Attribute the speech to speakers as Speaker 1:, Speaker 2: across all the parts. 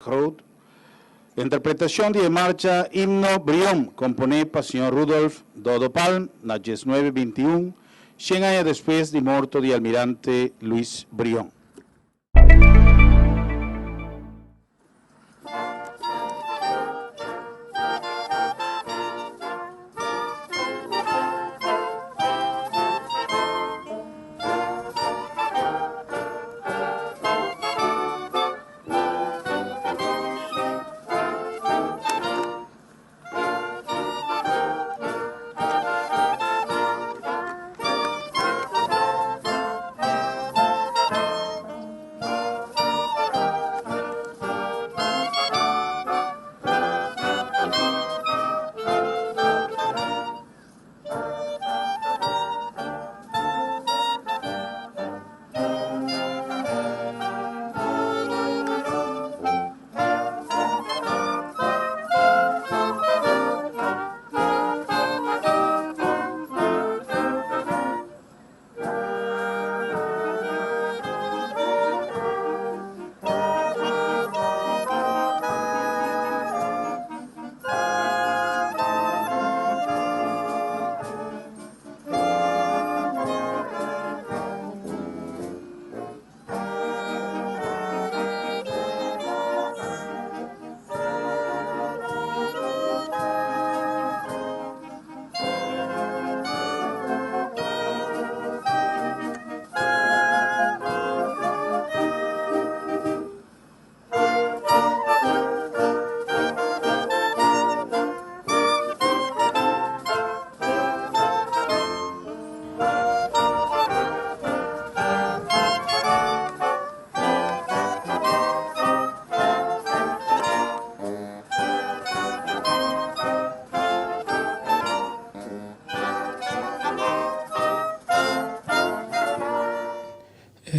Speaker 1: Road. Interpretación de marcha Himno Brión, componé por señor Rudolf Dodo Palm, na 1921, 100 años después de muerto de almirante Luis Brión.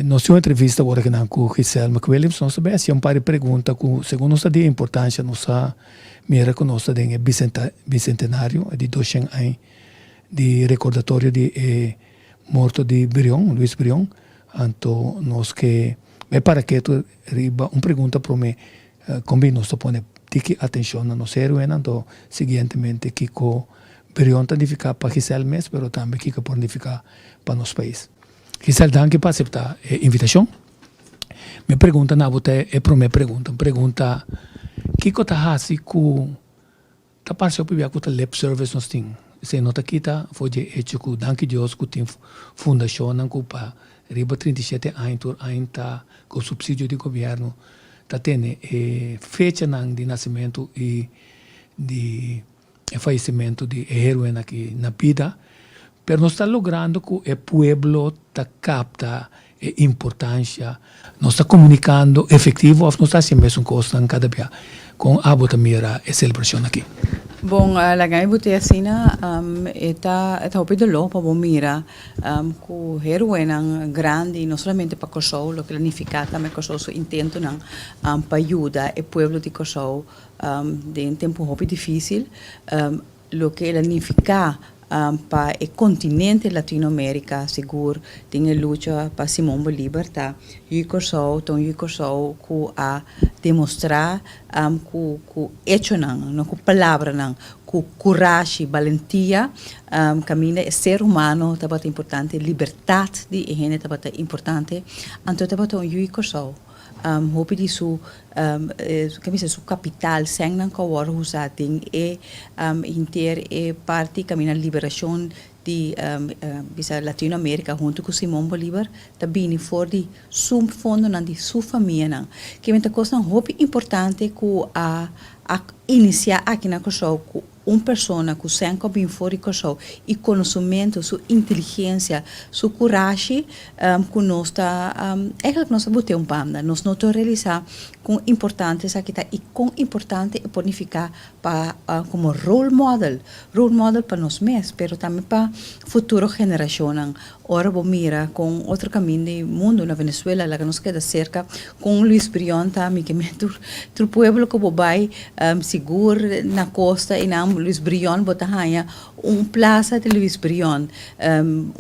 Speaker 2: Nós temos uma entrevista agora com Giselle Mc, nós sabemos um par de perguntas que, segundo nós de importância, nós mira que nós tem bicentenário de 200 anos de recordatório de morto de Brión, Luis Brión. Então, nós que é para que tu riba uma pergunta para mim, como nós põe atenção na nossa heruenan, então, seguintemente, que o Brión está ficar para Giselle mesmo, mas também que pode ficar para nosso país. Giselle, danke para aceitar a invitação. Me pergunta na bote é para minha pergunta que coisa assim que tá parece que o que lip service nós tem se nota que tá foi de hecho que danke Deus que tem fundação não culpa riba 37 anos tá com subsídio do governo tá tendo fecha não de nascimento e de falecimento de heruenan aqui na vida. Pero nós estamos logrando que o pueblo capta a importância, nós estamos comunicando efetivo, nós estamos fazendo uma coisa em cada dia com a botamira e celebração aqui.
Speaker 3: Bom, lagay buti asina ita hopi de lo pa bomira ku heruenan grande não somente para Kosovo, lo que planificata me Kosovo su intento nang pa ayuda e pueblo di Kosovo de um tempo hopi difícil, lo que planifica para o continente Latinoamérica, seguro, tem a luta para Simão Bolívar, tá? E Kosovo, que a demonstrar que hecho não, que palavra não, que coragem, valentia, caminha ser humano, tá bata importante, liberdade de higiene tá bata importante, então tá bata Kosovo. Hoop die su capital zijn dan kawar husating inter parte camina liberação de bisa Latinoamérica junto com Simão Bolívar também for de sum fundo nan de sua família nan que muita coisa hoop importante que a iniciar aqui na Kosovo pessoa que sempre bem fora de Kosovo e conhecimento, sua inteligência, sua coragem, que nós está, é que nós botamos banda, nós não realizar com importantes aqui tá e com importante é ponificar para como role model para nós mesmos, pero também para futuro geração. Ora vou mira com outro caminho do mundo na Venezuela, lá que nos queda cerca com Luis Brión também que tu pueblo que vai seguro na costa e na Luis Brión botahanha plaza de Luis Brión,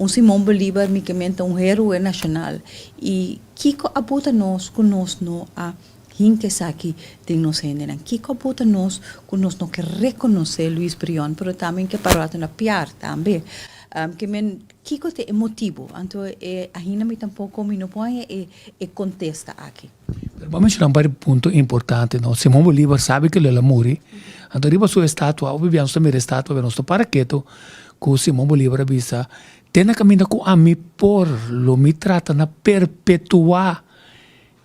Speaker 3: Simão Bolívar me que herói nacional e Kiko abuta nós conosco a hinke saki ting nos henden. Kiko bota nos, que nos não quer reconhecer Luis Brion, pero também que parata na piar também. Que men kiko te emotivo, então ainda me tampouco me não põe e contesta aqui.
Speaker 2: Vamos mencionar um ponto importante, não? Simão Bolívar sabe que ele é muri, então riba sua estátua, ou viviamos também estátua, vemos to paraqueto, que Simão Bolívar bisa, tem na caminho com a mi por lo me trata na perpetuar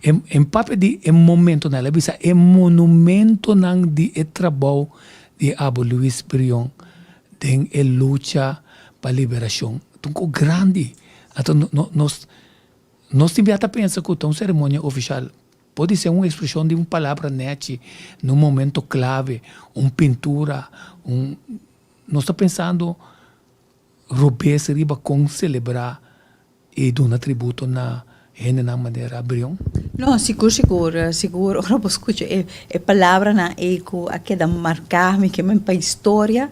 Speaker 2: em papel de momento nela bisa é monumento nang de trabalho de Abu Luis Brion, den luta para a liberação. Então, grande. Então, nós temos a pensar que uma cerimônia oficial pode ser uma expressão de uma palavra net, num momento clave, uma pintura, nós estamos pensando roubar esse riba com celebrar e dar um tributo na maneira Brion?
Speaker 3: Não, seguro. Ora, você escuta, é palavra na eco, aqui da marcar-me, que é para a história,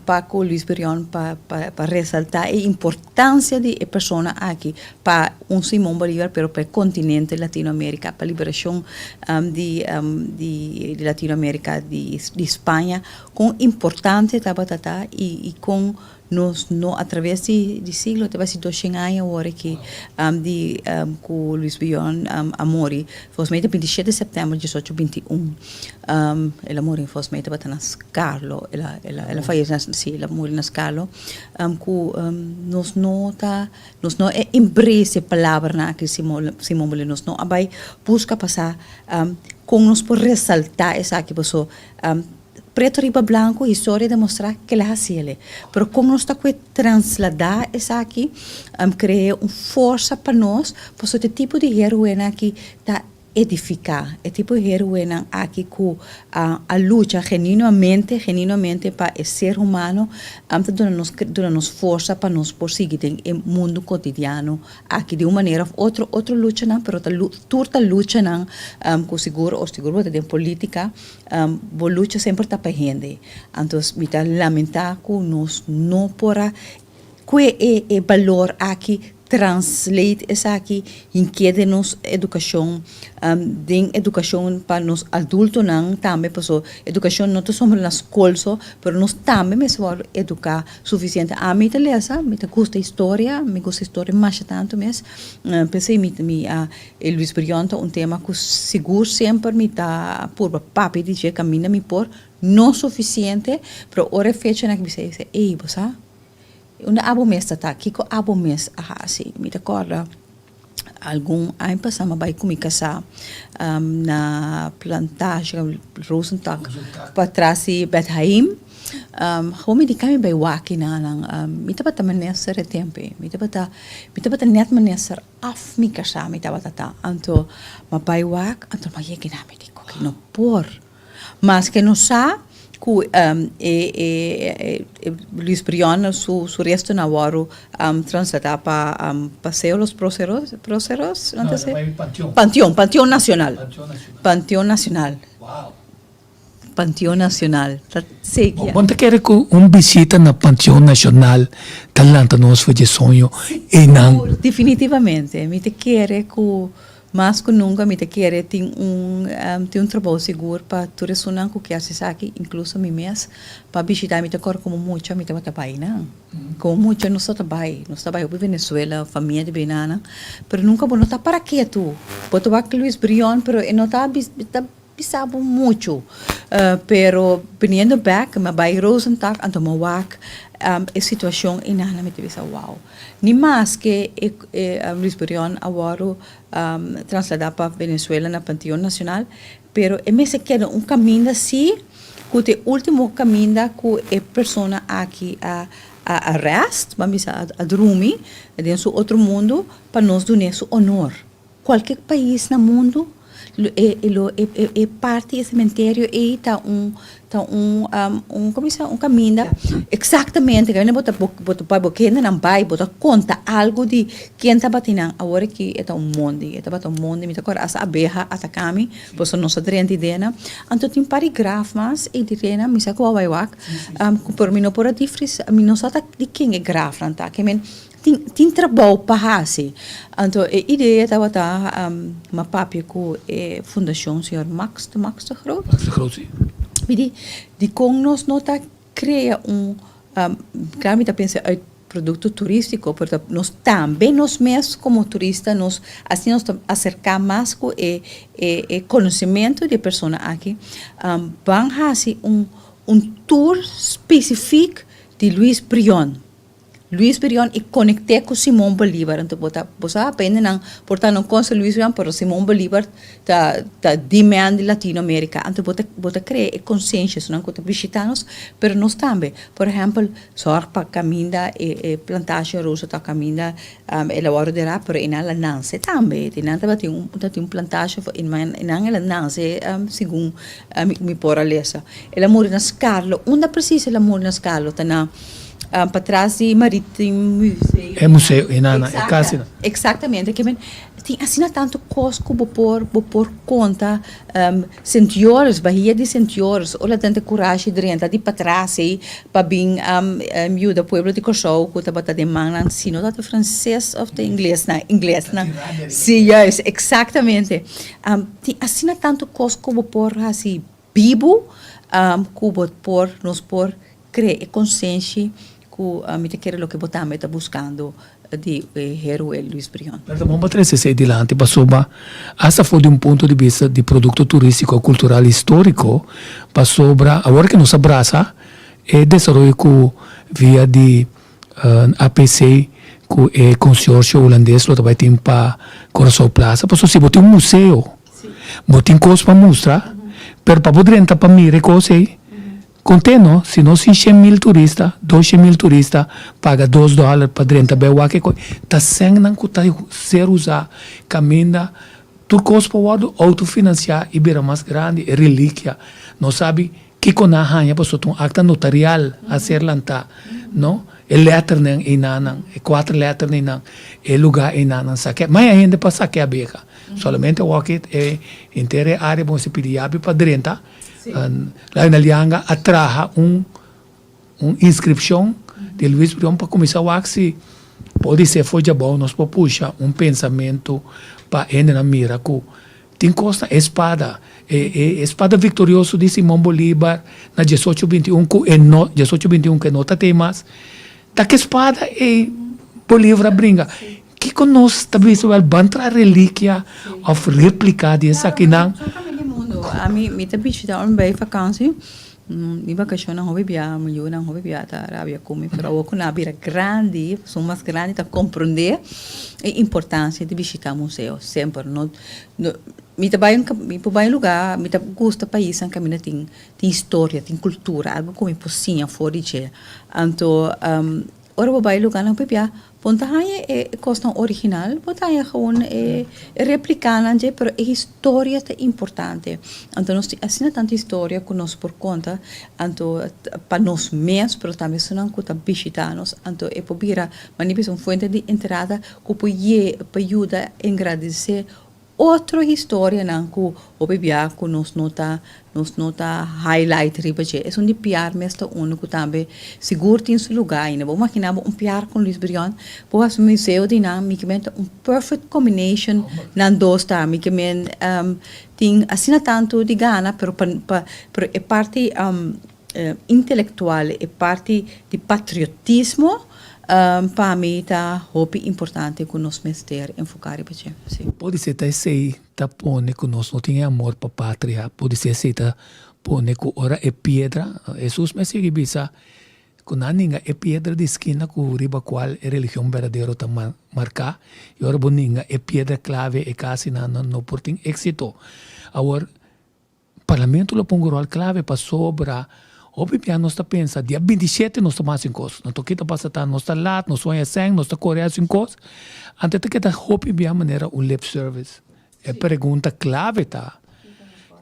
Speaker 3: para o Luis Brion, para ressaltar a importância de pessoa aqui, para Simão Bolívar, pero para o continente Latinoamérica, para a liberação de Latinoamérica, de Espanha, com importante tabatata e com no através de siglo, talvez 200 anos agora que com Luis Brion amori, foi 27 de setembro de 1821. Ela morreu, foi na Scalo, ela fez assim, ela morreu na Scalo, com nos não embrace a palavra na que Simão Bolívar nos não abai busca passar com nos por ressaltar essa aqui pessoa preto riba blanco, história demonstra que ela hacía. Pero como nós está com transladar essa aqui, cria uma força para nós, por esse tipo de heruena aqui está edificar, é tipo de heruena aqui com a luta genuinamente para o ser humano, dando-nos força para nos prosseguir no mundo cotidiano, aqui de uma maneira, outra luta não, pero turta luta não, com seguro de política, a luta sempre está para gente, então me está lamentar que nós não pora que é valor aqui translate essa aqui em que de nos educação de educação para nos adultos não também passou educação não somos na escola só, mas nós também mesmo educar suficiente a mim beleza me gosta história mais tanto mesmo pensei me Luis Brion tema que seguro sempre me tá por papi dizer caminha me por não suficiente para hora fecha na que me sei ei você una abo mes tá aqui com abo mes assim me recorda algum ano passado vai comigo casa na plantagem Rosenthal para trás de Bethlehem como de kami vai waki na me tava também nessa tempo me tava net nessa af me casa me tava tá anto ma vai wak anto ma que na me digo que não por mas que não sa Luis Brion su resto na waro transladar para Paseo los Próceros Panteón Nacional
Speaker 2: Wow.
Speaker 3: Panteón Nacional
Speaker 2: Quando quer que visita na Panteão Nacional talanta nós foi de sonho e não
Speaker 3: definitivamente me te quer que mas que nunca me te quer tem trabalho seguro para todas as pessoas que hace aqui, incluso mim mesmo, para visitar me te cor como muito me te vai trabalhar não, como muito nós trabalhamos na Venezuela, família de banana, pero nunca vou notar para que tu, pode vai Luis Brion, pero não tá pisado muito, pero veniendo back, me vai Rosenthal, então me wak a situação e nada me te bisa wow. Ni mais que Luis Brion agora trasladar para Venezuela na Panteão Nacional, pero me se queda caminho assim, que o último caminho que a pessoa aqui a arrest, vamos a dormir dentro do outro mundo para nos dar esse honor. Qualquer país no mundo é parte do cemitério e está caminho exatamente que bota para boquinha não vai bota conta algo de quem está batendo agora que é mundo me toca essa abeja atacame pois não se drente dena então tem paragrafo mas e de dena me saco vai wak por mim não por a diferença me não sabe de quem é graf não tá que men tem trabalho para fazer. Então, a ideia estava uma papi com a fundação senhor Max de Groot.
Speaker 2: Max de Groot, sim.
Speaker 3: DIkon nós não está cria claro, me está pensando produto turístico, porque nós também, nós mesmos como turistas, nós assim nos acercar mais com o conhecimento de pessoa aqui, vamos fazer tour específico de Luis Brion. Luis Brion e conectei com Simão Bolívar. Então, você aprende não, portanto, não conhece Luis Brion, mas Simão Bolívar está demand Latinoamérica. Então, você cria consciência, não que visitamos, mas nós também. Por exemplo, só para caminhar e plantagem rosa está caminhar elaborado de lá, mas ela nasce também. Tem um plantagem ela nasce segundo me por a lesa. Ela mora na escala, onde precisa ela mora na escala, está na para trás de Marítimo Museu.
Speaker 2: É museu, é casa.
Speaker 3: Exatamente. Que tem assim tanto coisa que por conta senhores, bahia de senhores, olha tanta coragem de renta de para trás para bem miúda pueblo de Corsou, que estava de manhã ensino da francês ou de inglês na. Sim, yes, exatamente. Tem assim tanto coisa que por assim vivo, que por nos por criar consciência me quer lo que botamos está buscando de heruenan Luis Brion.
Speaker 2: Mas vamos trazer isso adiante para sobre essa foi de ponto de vista de produto turístico, cultural e histórico para sobre agora que nos abraça é desenvolvimento via de APC com o consórcio holandês lo também tem para Coração Plaza, para se botar museu, botar coisas para mostrar, pero para poder entrar para mirar coisas conteno, se não se 100.000 turistas, 200.000 turistas, paga $2 para dentro da bewa que tá sem não custa ser usar caminha tudo coisa para o autofinanciar e vira mais grande é relíquia não sabe que com a ranha para um acta notarial a ser lançado não é letra nem inanan é 4 letras nem não é lugar inanan saque mas ainda para saque a beca somente o que é inteira área bom se pedir para dentro lá na Lianga atraja inscrição de Luis Brion para começar a se pode ser foi já bom nós puxa pensamento para ainda na mira que tem costa espada espada vitorioso de Simão Bolívar na 1821 que nota temas da que espada e Bolívar brinca que conosco talvez vai bantra relíquia of replicar dessa aqui não
Speaker 3: a mim também está bem vacança mi vacação não houve bia eu não houve bia tá rabia como para o na bira grande são mais grande para compreender a importância de visitar museu sempre não mi vai lugar mi gosta país em caminho tem história tem cultura algo como possível fora de então ora vai lugar não bia ponta é coisa original ponta é gewoon replicando pero a história é importante então nós assim tanta história que nós por conta então para nós mesmos pero também se não que visitar nós então é pobira mas não fonte de entrada que pode ajudar a agradecer outra história não que o bebê que nos nota highlight ribaje é de piar mesmo único também seguro tem seu lugar ainda vou imaginar piar com Luis Brion pois o museu dinamicamente perfect combination nan dos tamicamente tem assim tanto de gana pero é parte intelectual é parte de patriotismo para mim está muito importante que nós mestre enfocar isso.
Speaker 2: Pode ser que sei tá pone que nós não tem amor para pátria, pode ser que tá pone que ora é pedra, Jesus me segue bisa que naninga é pedra de esquina que riba qual é religião verdadeira tá marcar, e ora boninga é pedra clave e casi não por tem êxito. Agora parlamento lo pongo rol clave para sobra Hopi nós está pensa, dia 27 nós estamos em coisa. Não toquita passa tá, nós está lá, nós sonha sem, nós está coreano em coisa. Antes que tá hopi maneira lip service. É pergunta clave tá.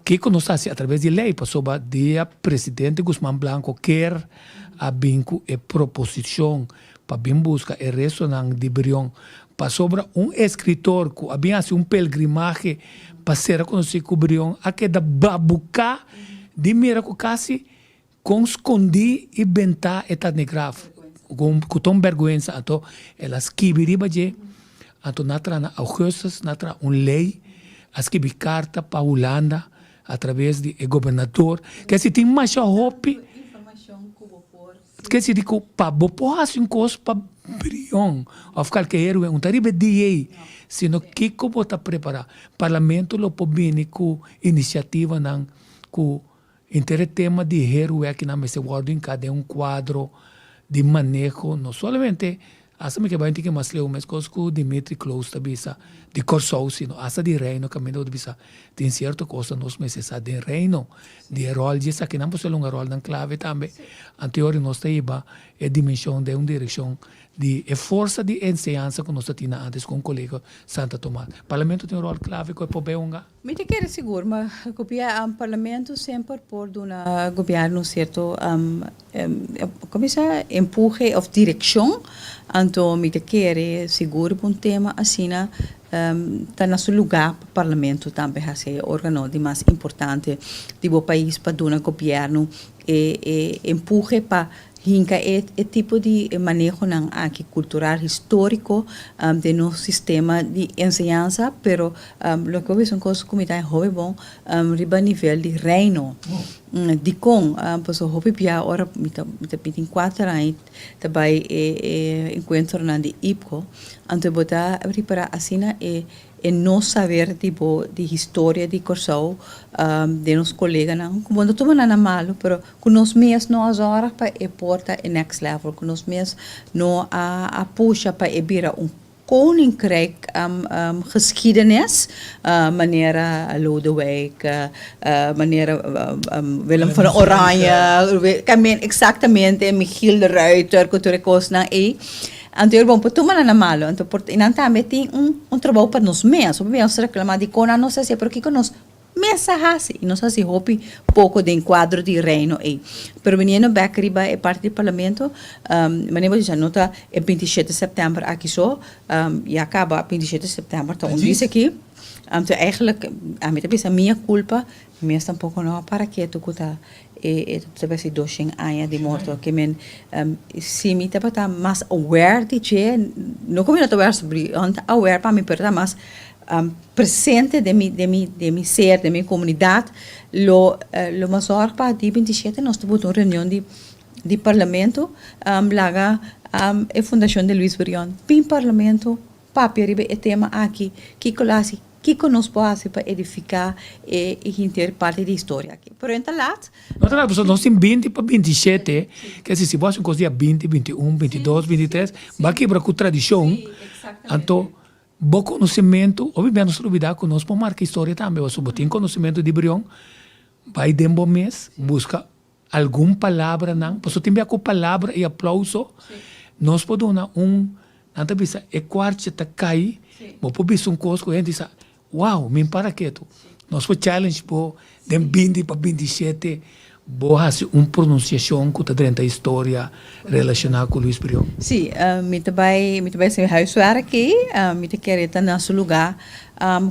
Speaker 2: Que nós está assim através de lei, passou ba dia presidente Guzmán Blanco quer a binco e proposição para bem busca e ressonan de Brion para sobre escritor que havia assim pelgrimagem para ser conhecido com Brion, a que da babuca de mira com quase com escondi e bentar etadnegraf. com tom vergonha, então elas kibiriba je, então natra na Augustus, natra lei, as kibi carta para Holanda, através de governador, que se tem mais hope, que se diz para bopoas coisa para brion, of qualquer taribe DA, sino que como está preparado, parlamento lo pobini com iniciativa nan, com tema de heruenan que não se guarda em cada quadro de manejo, não somente asa me que vai ter que mais leu, mas com Dimitri Close tabisa de Corsou, sino asa de reino caminho de bisa tem certa coisa nos meses de reino de rol de que não pode um rol dan clave também anterior nós taiba é dimensão de direção de força de enseñança que nós tínhamos antes com colega Santa Tomás. Parlamento tem rol clave que é pobe unga.
Speaker 3: Me te quero seguro, mas o parlamento sempre por um governo certo como se empurre of direção, então me te quero seguro por tema assim está no seu lugar para o parlamento também ser órgão de mais importante do país para dar governo e empurre para hinca é tipo de manejo aqui cultural histórico de nosso sistema de enseñança, pero lo que são coisas como está hobby bom riba nível de reino DIkon pues hobby pia ora mita 24 anos também encontro na de IPCO anto botar para assina e não saber tipo de história de Corsou de nos colegas não como não toma nada malo pero com nós mesmos não as horas para porta e next level com nós mesmos não a puxa para vira koninkrijk geschiedenis, meneer Lodewijk, meneer Willem van Oranje, exactamente Michiel de Ruiter, cultura coisa então, bom, por tomar na malo, então, por inantame tem trabalho para nós mesmos, vamos reclamar de cona, não sei se é porque nós mesmo e não sei se houve pouco de enquadro de reino aí. Pero menino Beckriba é parte do parlamento, menino já nota é 27 de setembro aqui só, e acaba 27 de setembro, então diz aqui, então eigenlijk, a mim também é minha culpa, mas tampouco não para que tu cuta talvez se doxing aia de morto que men se me tá mais aware de que não como eu tô aware para me perder mais presente de mi ser de minha comunidade lo maior para dia 27 nós tivemos uma reunião de parlamento laga a fundação de Luís Brion pin parlamento papi ribe e tema aqui que colasi que conosco pode para edificar e inter parte da história aqui. Por então lá,
Speaker 2: nós temos 20 para 27, que se você coisa 20, 21, 22, 23, vai quebrar com tradição. Então, bom conhecimento, obviamente nós olvidar que nós podemos marcar história também, mas tem conhecimento de Brion, vai de bom mês, busca alguma palavra não, porque tem com palavra e aplauso, nós podemos anta bisa e quarto tá cai, mas por bisa coisa que a gente diz wow, me para quieto. Nós foi challenge por de 20 para 27, boa pronunciação que tem a história relacionada com Luís Brion.
Speaker 3: Sim, me também se huiswerk aqui, me te querer estar no seu lugar,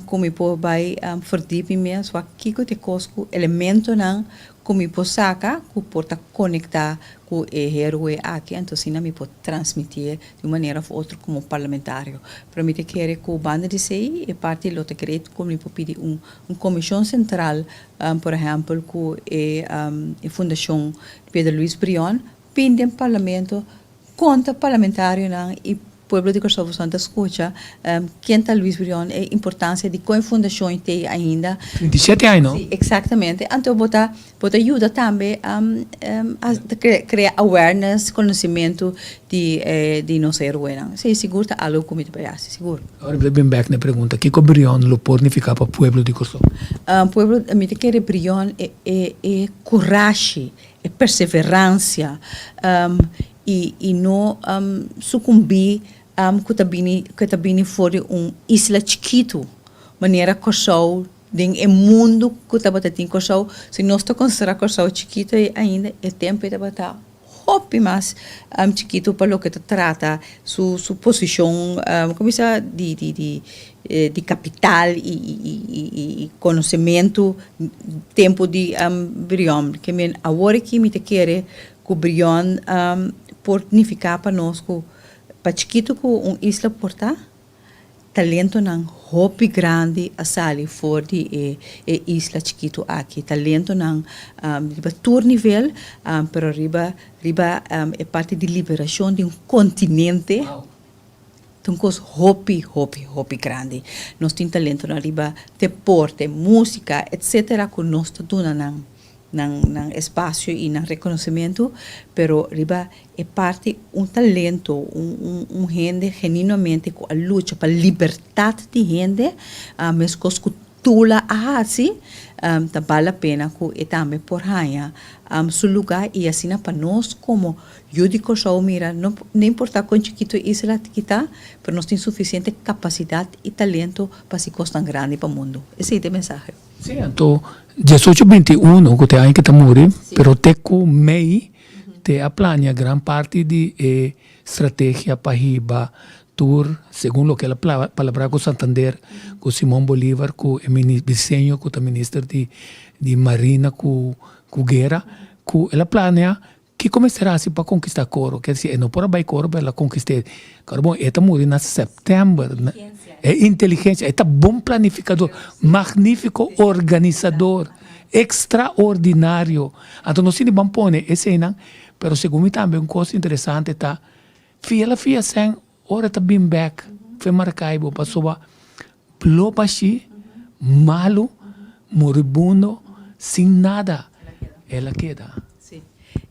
Speaker 3: como eu vai verdieping mesmo, aqui que te cosco elemento não como eu posso sacar, que porta conectar com o herói aqui, então assim me pode transmitir de maneira ou outra como parlamentário. Para mim, te querer que o banda de sei e parte do decreto como eu pedir comissão central, por exemplo, com a fundação Pedro Luís Brion, pindem parlamento conta parlamentário não e pueblo de Kosovo Santa escuta quem está Luís Brion a importância de qual fundação tem ainda
Speaker 2: 27 anos, não?
Speaker 3: Sim, exatamente. Então bota ajuda também a criar awareness, conhecimento de nossa heroína. Sim, seguro tá algo como te parece, seguro.
Speaker 2: Agora bem back na pergunta, que Brion lo pode significar para o pueblo de Kosovo?
Speaker 3: Pueblo, me quer Brion é coragem, é perseverança e não sucumbir que tá bini fora isla chiquito, maneira Kosovo em mundo que tá batendo Kosovo, se nós tá considerar Kosovo chiquito ainda é tempo de bater hopi mais chiquito para lo que te trata su posição como se de capital e conhecimento tempo de Brion que men agora que me te quer que Brion por significar para nós que para chiquito que isla porta talento nang hopi grande a sali for di isla chiquito aqui talento nang riba tour nível pero riba é parte de liberação de continente. Então, coisa hopi grande. Nós temos talento na riba deporte, música, etc. que nós estamos nang espaço e nang reconhecimento, pero riba é parte talento, gente genuinamente com a luta para liberdade de gente, mas coisa que tula assim, tá vale a pena que também por raia seu lugar e assim para nós como eu digo só mira não importa quão chiquito isla que tá, pero nós temos suficiente capacidade e talento para se costar grande para o mundo. Esse é o mensagem.
Speaker 2: Sim, então 1821 que tem que tá morrer, pero te com mei te a plania gran parte de estratégia para riba tour, segundo o que ela palavra com Santander, com Simão Bolívar, com o Vicenho, com o ministro de Marina, com Guerra, com ela plania que começará assim para conquistar Coro, quer dizer, não por vai Coro para conquistar. Carbon, esta morre na setembro, é inteligência, é bom planificador, magnífico organizador, extraordinário. Então nós não vamos pôr esse aí, mas segundo também uma coisa interessante tá, fia sem ora tá bem back, foi Maracaibo, passou a plopachi, malo, moribundo, sem nada. Ela queda.
Speaker 3: Sim.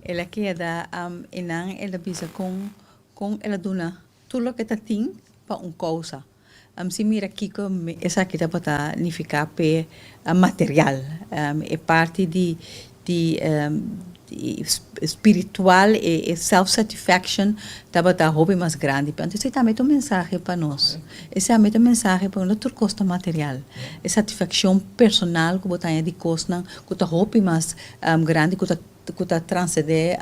Speaker 3: Ela queda, inang ela bisa com ela duna tudo que tá tem para causa. Se mira aqui como essa que tá para significar pe material, é parte de espiritual e self-satisfaction estava a hobby mais grande. Então, esse também é um mensagem para nós. Esse também é um mensagem para nós, tudo custa material. É satisfação personal que botar de costa, que tá hobby mais grande, que tá transcender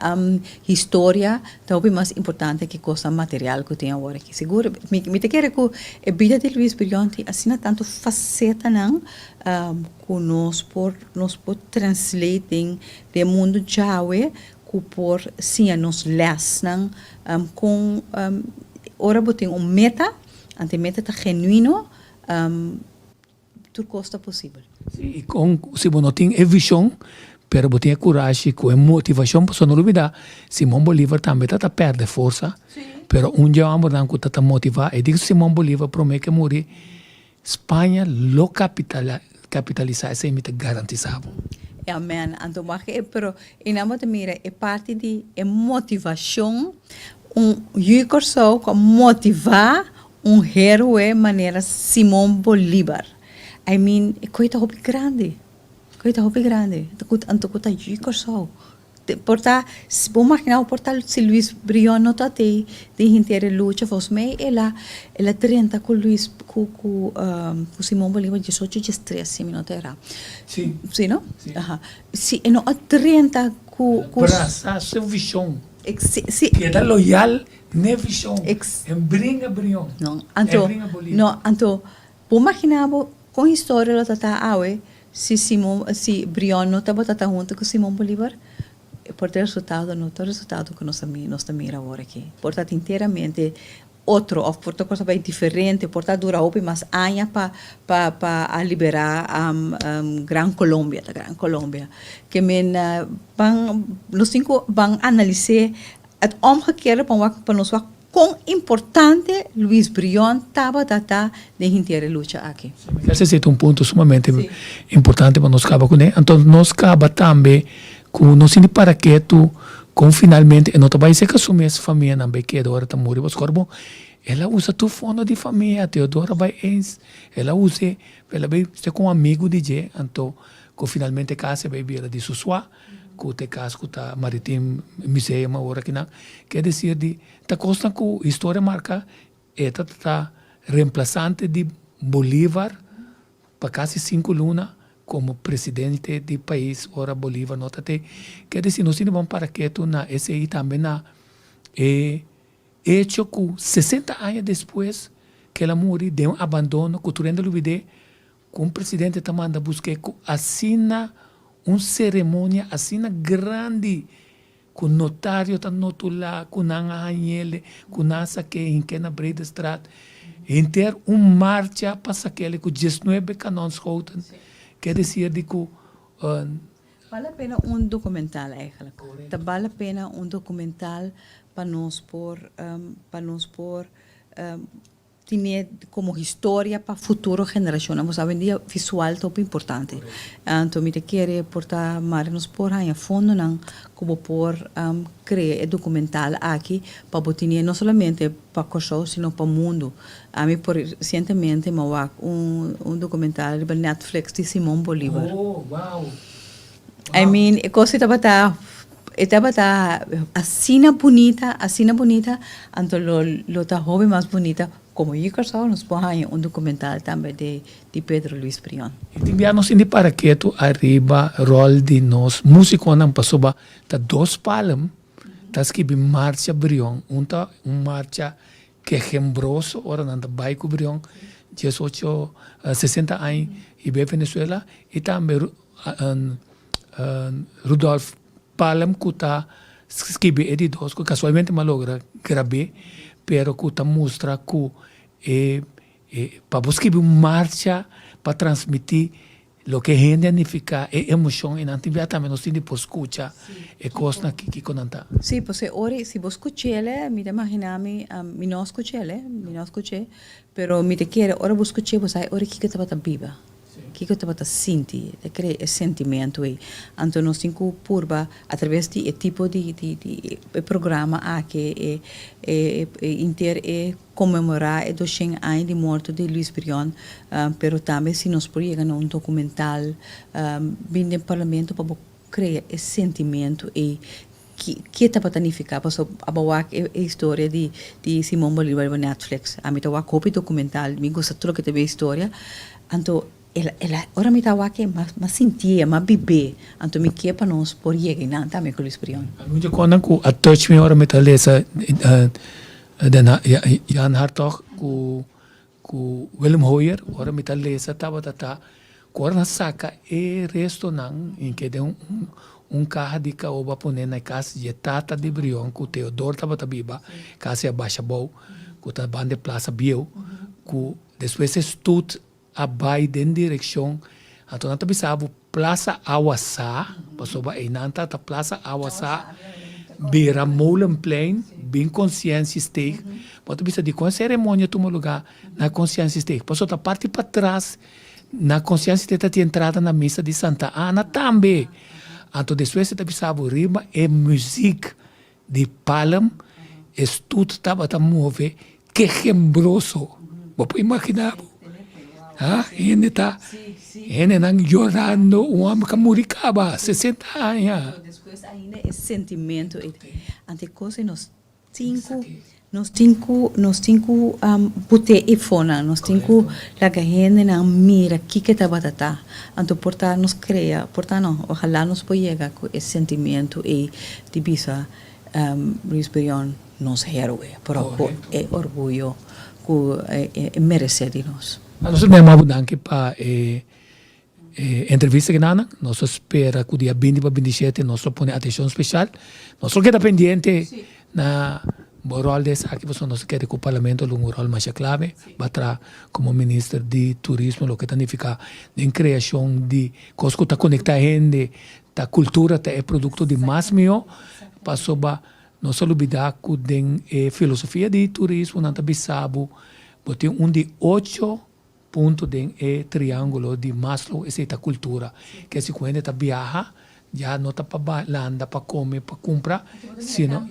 Speaker 3: história, tá hobby mais importante que costa material que tem agora aqui. Seguro, me te quero que a vida de Luís Brilhante assina tanto faceta não, que nós por translating de mundo jawe que por sim nos lesnan com ora botem meta ante meta tá genuíno tudo costa possível.
Speaker 2: E com se não tem visão, pero botem a coragem, com motivação para não olvidar, Simão Bolívar também tá perde força, pero dia vamos dar que tá motivar, e digo Simão Bolívar promete que morrer Espanha lo capitalizar essa imita garantizado.
Speaker 3: Amém. Então, pero inamo te mira é parte de motivação, recurso com motivar herói maneira Simão Bolívar. I mean, coisa hobby grande. Anto coisa recurso. Porta, bom máquina porta se Luís Brion não tá de inteira luta, fos me ela 30 com Luís com Simão Bolívar 18 de 13 minutos era.
Speaker 2: Sim.
Speaker 3: Sim, não? Aha. Se não a 30 com
Speaker 2: para seu visão.
Speaker 3: Se
Speaker 2: que é loyal, ne visão. Bringa Brion.
Speaker 3: Não, anto bom máquina com história lá tá awe se Brion não tá botando junto com Simão Bolívar. Por ter resultado que nós também agora aqui. Portanto, inteiramente outro, ou por ter coisa bem diferente, portanto, dura mais anos para liberar Gran Colômbia, que nós vamos analisar a omgekeerde para nós quão importante Luís Brion estava de inteira luta aqui.
Speaker 2: Esse é um ponto sumamente importante para nós acabar com ele. Então, nós acaba também com não sei para que tu com finalmente não vai ser que assumir essa família não vai que agora tá morrendo mas corbo ela usa tu fundo de família Teodora vai ela usa ela vai ser com amigo de je então com finalmente casa vai vir de Susua com te casa com tá marítimo museu uma hora que não quer dizer de tá costa com história marca tá reemplazante de Bolívar para quase 5 lunas como presidente do país, ora Bolívar, não tem. Quer dizer, nós vamos para que tu na esse também na hecho que 60 anos depois que ela morreu, deu um abandono, culturando o vídeo, com o presidente também buscar assina uma cerimônia, assina grande ku notário tá notula, ku nanga hanyele, ku nasa que em que na Breda Straat. Inter marcha para aquele com 19 canons schoten. Quer dizer de que
Speaker 3: vale a pena documental eigenlijk. Vale a pena documental para nos por tiene como historia para futura generación. Vamos a venir visual top importante. Então me te querer portar mais nos por aí a fundo não como por criar documental aqui para botar não somente para Kosovo sino para o mundo. A mim por recentemente me documental para Netflix de Simão Bolívar.
Speaker 2: Oh, wow.
Speaker 3: I mean, coisa estava assina bonita, então lo tá hobby mais bonita. Como eu quero nos põe documental também de Pedro Luis Prion.
Speaker 2: E também nós indo para que tu arriba rol de nós músico não passou ba tá 2 palm tá escrevi marcha Brion marcha que hembroso ora não tá bairro Brion 18 60 anos e bem Venezuela e também Rudolf Palm que tá escrevi editos que casualmente malogra gravei pero que tá mostra que para buscar marcha para transmitir lo que gente significa emoção e não tiver também nós temos por escutar e coisa que conanta.
Speaker 3: Sim, porque ora se você escutar me imagina me não escutar, pero me te quer ora você escutar você ora que tá bata viva. Que eu estava sentindo, aquele sentimento aí. Então nós temos purba através de tipo de programa que comemorar os 100 anos de morte de Luis Brion, pero também se nós podíamos documental vindo no parlamento para criar esse sentimento e que está para significar, porque a história de Simão Bolívar no Netflix, a mim estava copy documental, me gosta tudo que teve a história, então ela ora me tava que mas sentia, mas bebê, então me quer para nós por chegar não também com Luis Brion.
Speaker 2: Muito quando a touch me ora me tá lesa Jan Hartog com Willem Hoyer ora me tá lesa tava corna saca e resto não em que deu carro de caoba poner na casa de tata de Brion com Teodoro tava biba casa baixa bom com a banda Plaza Bio com depois estudo a vai em direção então não pensava Plaza Awasa passou ba inanta ta Plaza Awasa beira Molenplein bem consciência steak pode pensar de com cerimônia toma lugar na consciência steak passou ta parte para trás na consciência steak tem entrada na missa de Santa Ana também então depois você pensava riba é música de Palm estudo estava a mover que gembroso vou imaginar ele está chorando, um homem que muricaba, 60 anos.
Speaker 3: Depois ainda esse sentimento, ante coisa nós temos pute e fona, nós temos a gente na mira que está batata, então portar nos cria, portar não, ojalá nos pode chegar com esse sentimento e de bisa Luis Brion nos herói, é orgulho que merece de nós.
Speaker 2: Nós temos abundante para entrevista que nós espera que o dia 20 para 27 nós põe atenção especial. Nós queda pendente na rol desse aqui, nós quer que o parlamento tenha um rol mais clave, para como ministro de turismo, o que significa em criação de coisas que conecta a gente, a cultura, é produto de mais melhor, para soba não só olvidar que tem filosofia de turismo, não está bisabo, tem de 8 ponto de triângulo de Maslow essa cultura que se quando está viaja já não está para landa para comer para comprar sino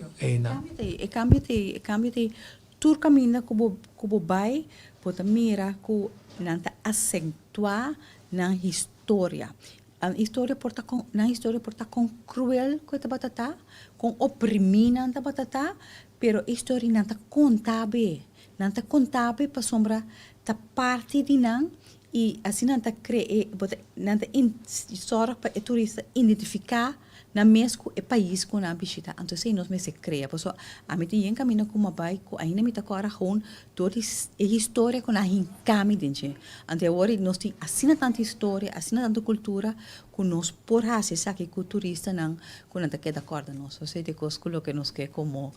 Speaker 3: cambio de tur caminho como vai pode mirar que não acentuar na história a história porta com cruel que está batata com oprimir não está batata pero a história não está contável para sombra ta parte de nan e assim não tá não tá só para o turista identificar na mesmo o país com a visita. Então se nós mesmo cria, por isso a mim tem caminho como vai, ainda me tá com a run toda a história com a hincami dentro. Então agora nós tem assim tanta história, assim tanta cultura que nós por fazer sabe que o turista não quando tá queda acorda nós, ou seja, de coisas que nós quer como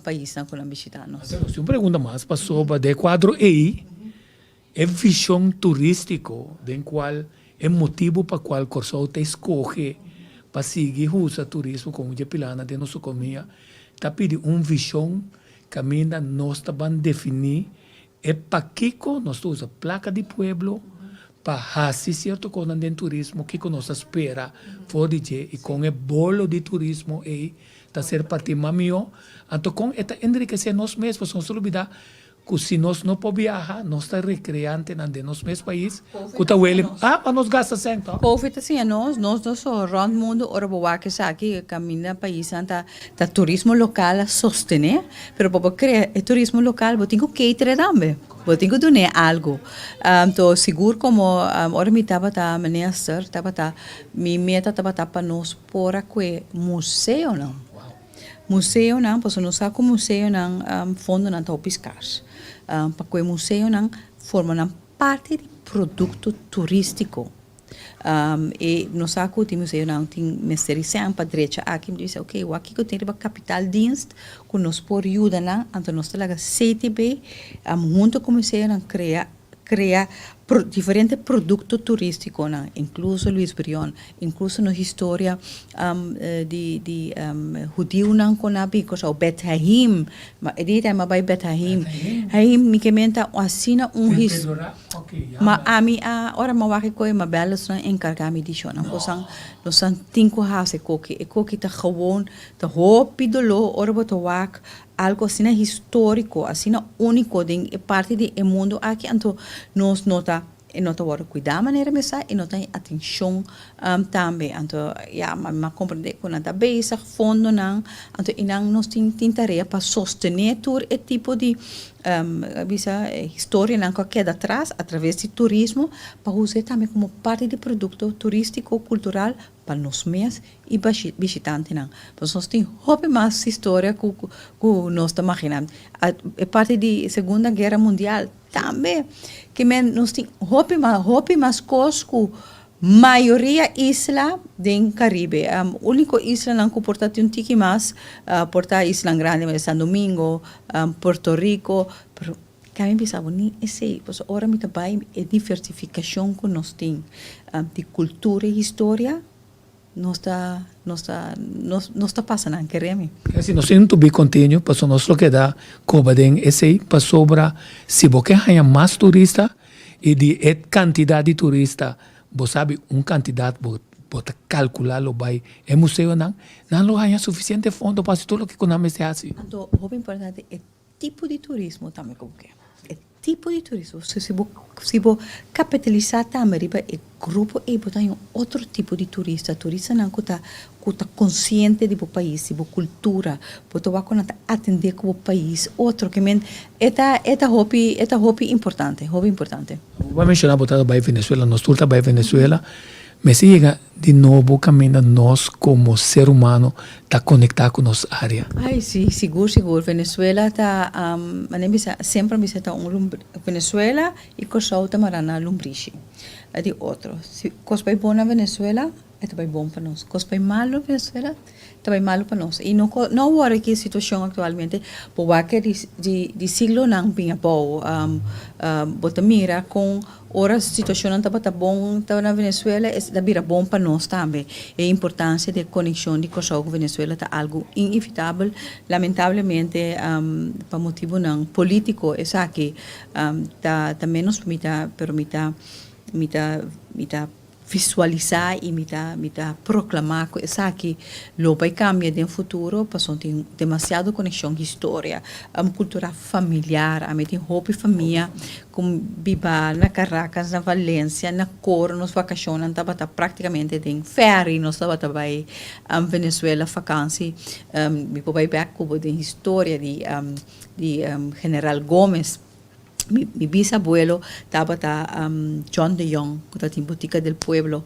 Speaker 3: país não com a visita nós.
Speaker 2: Se uma pergunta mais passou para de quadro aí, é visão turístico, do qual é motivo para qual Corsol te escolhe para seguir o turismo como de pilana de nossa economia, está pedindo uma visão que ainda nós estamos definir é para que nós usa placa de pueblo para fazer certo coisa de turismo que nós espera fora de e com o bolo de turismo aí está ser parte maior, então com esta enriquecer nós mesmos, nós olvidar que se nós não podemos viajar, nós estamos recreando no nosso mesmo país, que está para nós gastar sempre.
Speaker 3: Covid assim, nós só round mundo, ora boa que aqui caminha país anta tá turismo local sostener, pero para criar o turismo local, você tem que cater também. Você tem que donar algo. Então, seguro como ora me estava tá minister, minha meta estava para nós por aqui museu não. Museu não, porque nós sabe que museu não fundo não tá piscar. Para que o museu não forma parte do produto turístico. E nós sabe que o museu não tem mesterização para direita aqui, diz ok, o aqui que tem a capital dienst, que nós por ajuda não, então nós temos CTB, junto com o museu não cria diferentes produtos turísticos, incluso Luis Brion, incluso na história de judeu não com a bicos ou Bet Haim, ele tem uma vai Bet Haim, Haim me comenta assim mas a mim ora me vai que uma bela só encargar me disso, não possam nós cinco house coque tá gewoon tá hopi dolo ora boto wak algo assim histórico, assim único de parte do mundo aqui, então nós nota agora cuidar da maneira mesa e nota atenção também, então mas compreender que nada basic fundo não, então inang nós tem tarefa para sostener todo esse tipo de história não que queda atrás através do turismo para usar também como parte do produto turístico cultural para nós mesmos e visitantes não. Pois nós tem hobby mais história que nós estamos imaginando. A parte da Segunda Guerra Mundial também que nós tem hobby mais coisas que maioria isla do Caribe. Único isla não que porta um tiki mais, porta Isla Grande, San Domingo, Porto Rico, pero kami pensava nem esse, pois ora me também é diversificação que nós tem de cultura e história. Nós está passando a querer.
Speaker 2: Assim, nós temos que be contínuo, para nós lo que dá coba den esse para sobra se você ganha mais turista e de quantidade de turista, você sabe quantidade bota calcular lo vai é museu não lo ganha suficiente fundo para tudo que conamos se assim.
Speaker 3: Então, o importante é tipo de turismo também como que é tipo de turismo. Se você capitalizar também o grupo e botar outro tipo de turista não que está consciente do país, da cultura, botar com atender com o país, outro que é hobby importante.
Speaker 2: Vou mencionar botar para Venezuela, nós turta para Venezuela. Mas chega de novo caminho nós como ser humano está conectado com nossa área.
Speaker 3: Ai sim, seguro. Venezuela está sempre me está Venezuela e Kosovo está marana lumbriche. De outro, se cospai bom na Venezuela, é também bom para nós. Cospai mal na Venezuela, também malo para nós. E não agora que a situação atualmente, porque de siglo não vinha bom, bota mira com ora a situação não estava bom na Venezuela, é vira bom para nós também. A importância da conexão de Kosovo com Venezuela está algo inevitável, lamentavelmente, por motivo não político, é que também nos permita visualizar e me proclamar que aqui lo vai cambiar no futuro, porque tem demasiado conexão com história, cultura familiar, a mim tem hobby família, como viva na Caracas, na Valência, na Coro, nos vacações, estava praticamente em ferry, nós estava também em Venezuela, vacância, me vai back com a história de General Gomes, mi bisabuelo estaba John de Jong, que está en botica del pueblo.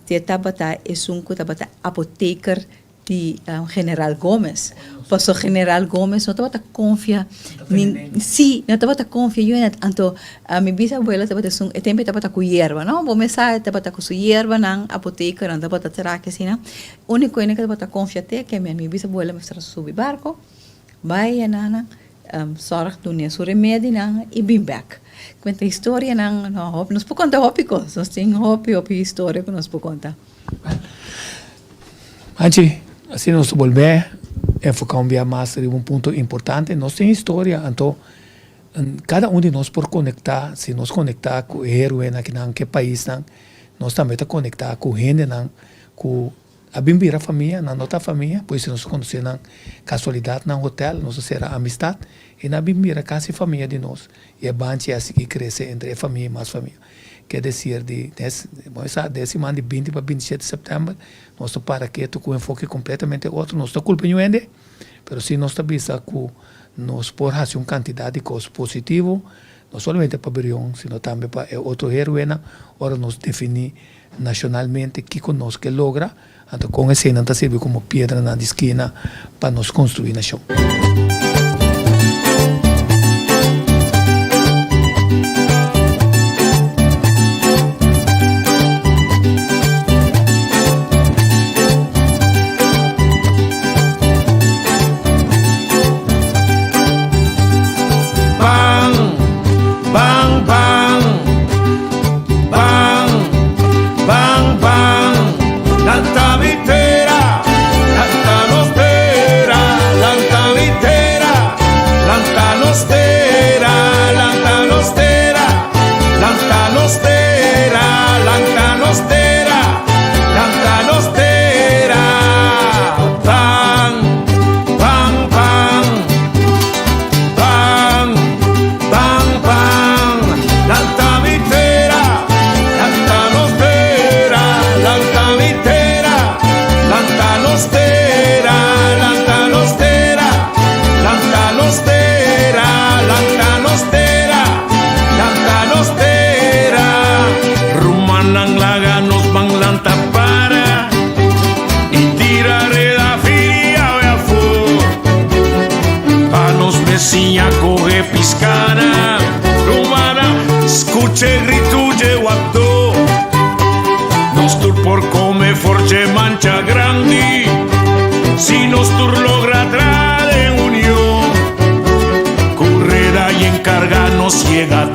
Speaker 3: Te estaba es un apoteker de General Gómez. Pasó General Gómez, no estaba confia. Sí, no estaba confia. Yo anto mi bisabuela estaba estaba con hierba, ¿no? Vos me sabes, estaba con su hierba, nan apoteker, estaba traque así, ¿no? Único que estaba confia que mi bisabuela me estaba subir barco, vaya nana. Zorg doen su remédio e bem back. Cuenta história nang nos po conta hopicos, nós tem hopi história que nos po conta.
Speaker 2: Antes, assim nós volver enfocar mais em ponto importante, nós tem história, então cada de nós por conectar, se nós conectar com o heruenan que país nós também tá conectar com gente com a bimbira família, na nossa família, pois nós conhecemos casualidade no hotel, nós será amistade, e na bimbira quase família de nós. E é bom que assim que cresce entre família e mais família. Quer dizer, de 20 para 27 de setembro, nós para que com um enfoque completamente outro, nós estamos culpando ainda, mas se nós estamos com nós por fazer uma quantidade de coisas positivas, não somente para Brion, sino também para outro heruenan, ora nós definir nacionalmente que conosco que logra. Então, com esse não está servindo como pedra na esquina para nós construir a nação.
Speaker 4: Escuche grituye guató, nos tur por come forge mancha grandi, si nos tur logra traer unión, correda y encarga nos llega